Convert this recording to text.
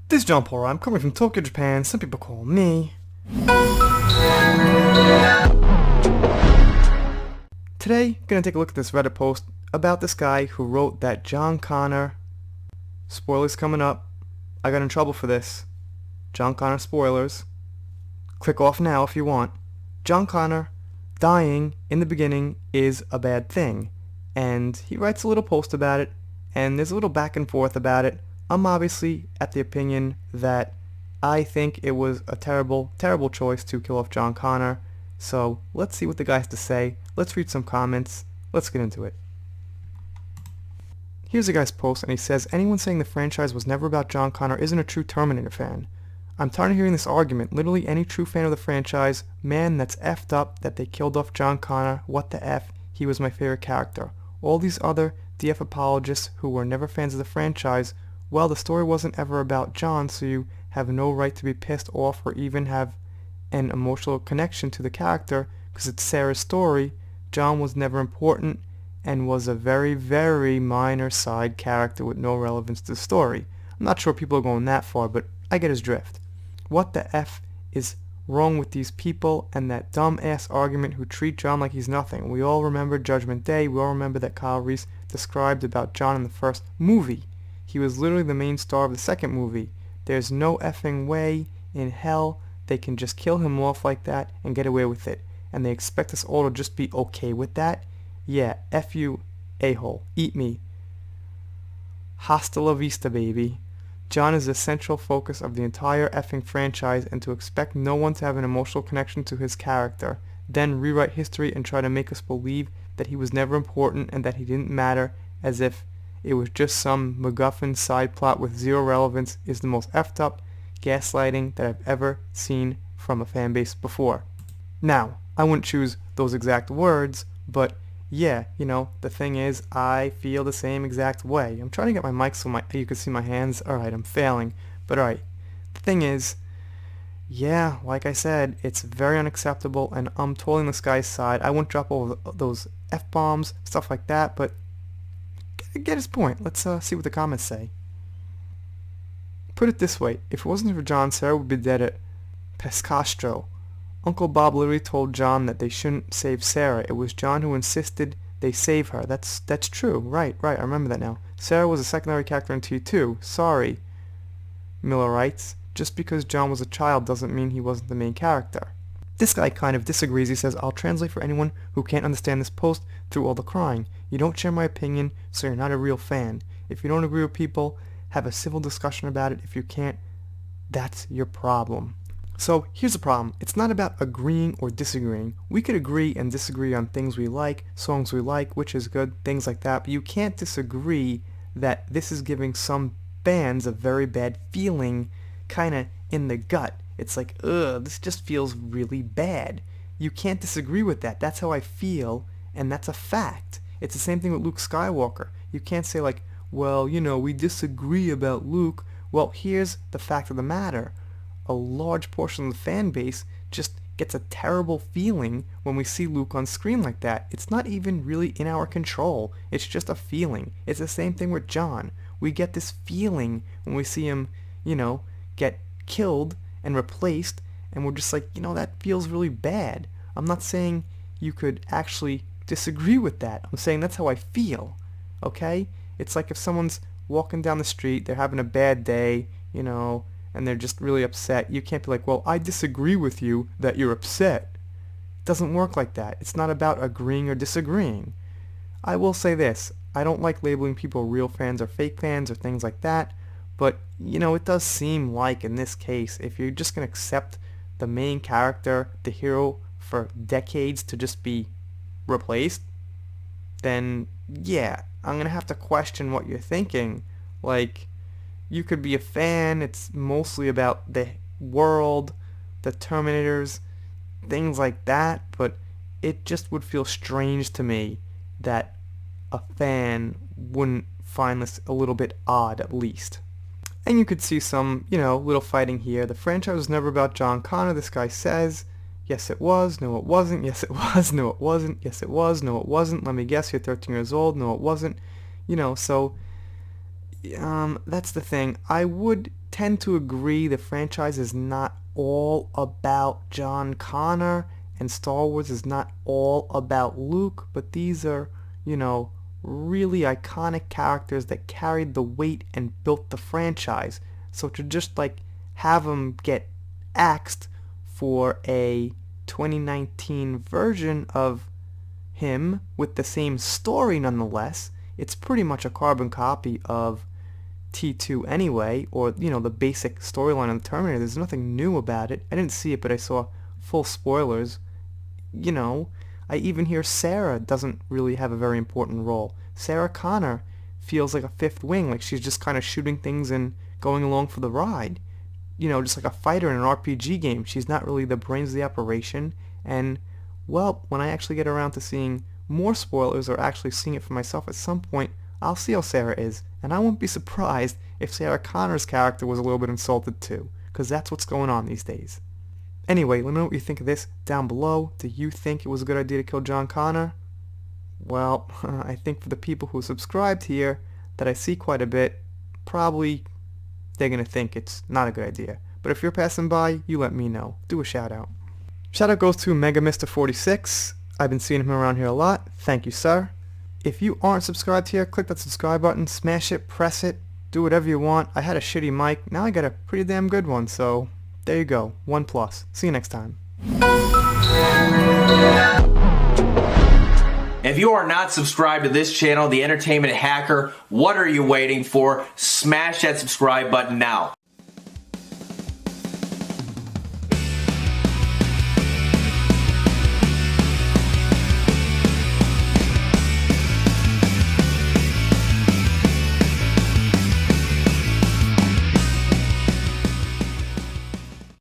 This is John Paul. I'm coming from Tokyo, Japan. Some people call me. Today, gonna take a look at this Reddit post about this guy who wrote that John Connor, spoilers coming up, I got in trouble for this, John Connor spoilers, click off now if you want. John Connor dying in the beginning is a bad thing, and he writes a little post about it, and there's a little back and forth about it. I'm obviously at the opinion that I think it was a terrible, terrible choice to kill off John Connor. So let's see what the guy has to say. Let's read some comments. Let's get into it. Here's the guy's post, and he says, anyone saying the franchise was never about John Connor isn't a true Terminator fan. I'm tired of hearing this argument. Literally any true fan of the franchise, man, that's effed up that they killed off John Connor. What the F? He was my favorite character. All these other DF apologists who were never fans of the franchise, well, the story wasn't ever about John, so you have no right to be pissed off or even have an emotional connection to the character because it's Sarah's story. John was never important and was a very, very minor side character with no relevance to the story. I'm not sure people are going that far, but I get his drift. What the F is wrong with these people and that dumb-ass argument who treat John like he's nothing? We all remember Judgment Day. We all remember that Kyle Reese described about John in the first movie. He was literally the main star of the second movie. There's no effing way in hell they can just kill him off like that and get away with it. And they expect us all to just be okay with that? Yeah, F you, a-hole. Eat me. Hasta la vista, baby. John is the central focus of the entire effing franchise, and to expect no one to have an emotional connection to his character, then rewrite history and try to make us believe that he was never important and that he didn't matter as if it was just some MacGuffin side plot with zero relevance is the most effed up gaslighting that I've ever seen from a fan base before. Now, I wouldn't choose those exact words, but yeah, the thing is, I feel the same exact way. I'm trying to get my mic so you can see my hands. Alright, I'm failing. But alright, the thing is, yeah, like I said, it's very unacceptable, and I'm totally on this guy's side. I won't drop over those F-bombs, stuff like that, but get his point. Let's see what the comments say. Put it this way, if it wasn't for John, Sarah would be dead at Pescastro. Uncle Bob literally told John that they shouldn't save Sarah. It was John who insisted they save her. That's true. Right, I remember that now. Sarah was a secondary character in T2. Sorry, Miller writes. Just because John was a child doesn't mean he wasn't the main character. This guy kind of disagrees. He says, I'll translate for anyone who can't understand this post through all the crying. You don't share my opinion, so you're not a real fan. If you don't agree with people, have a civil discussion about it. If you can't, that's your problem. So here's the problem. It's not about agreeing or disagreeing. We could agree and disagree on things we like, songs we like, which is good, things like that, but you can't disagree that this is giving some bands a very bad feeling kind of in the gut. It's like, ugh, this just feels really bad. You can't disagree with that. That's how I feel, and that's a fact. It's the same thing with Luke Skywalker. You can't say like, well, we disagree about Luke. Well, here's the fact of the matter. A large portion of the fan base just gets a terrible feeling when we see Luke on screen like that. It's not even really in our control. It's just a feeling. It's the same thing with John. We get this feeling when we see him, get killed and replaced, and we're just like, that feels really bad. I'm not saying you could actually disagree with that. I'm saying that's how I feel, okay? It's like if someone's walking down the street, they're having a bad day, and they're just really upset. You can't be like, well, I disagree with you that you're upset. It doesn't work like that. It's not about agreeing or disagreeing. I will say this. I don't like labeling people real fans or fake fans or things like that, but, it does seem like in this case, if you're just going to accept the main character, the hero, for decades to just be replaced, then, yeah, I'm going to have to question what you're thinking. Like, you could be a fan, it's mostly about the world, the Terminators, things like that, but it just would feel strange to me that a fan wouldn't find this a little bit odd, at least. And you could see some, little fighting here. The franchise was never about John Connor, this guy says. Yes, it was. No, it wasn't. Yes, it was. No, it wasn't. Yes, it was. No, it wasn't. Let me guess, you're 13 years old. No, it wasn't. So that's the thing. I would tend to agree the franchise is not all about John Connor, and Star Wars is not all about Luke, but these are, really iconic characters that carried the weight and built the franchise. So to just have them get axed for a 2019 version of him with the same story nonetheless, it's pretty much a carbon copy of T2 anyway, or the basic storyline of the Terminator. There's nothing new about it. I didn't see it, but I saw full spoilers. I even hear Sarah doesn't really have a very important role. Sarah Connor feels like a fifth wing, like she's just kind of shooting things and going along for the ride. Just like a fighter in an RPG game. She's not really the brains of the operation. And, well, when I actually get around to seeing more spoilers or actually seeing it for myself at some point, I'll see how Sarah is. And I won't be surprised if Sarah Connor's character was a little bit insulted too, because that's what's going on these days. Anyway, let me know what you think of this down below. Do you think it was a good idea to kill John Connor? Well, I think for the people who subscribed here, that I see quite a bit, probably they're going to think it's not a good idea. But if you're passing by, you let me know. Do a shout out. Shout out goes to Mega Mr. 46. I've been seeing him around here a lot. Thank you, sir. If you aren't subscribed here, click that subscribe button, smash it, press it, do whatever you want. I had a shitty mic. Now I got a pretty damn good one, so there you go. 1+. See you next time. If you are not subscribed to this channel, The Entertainment Hacker, what are you waiting for? Smash that subscribe button now.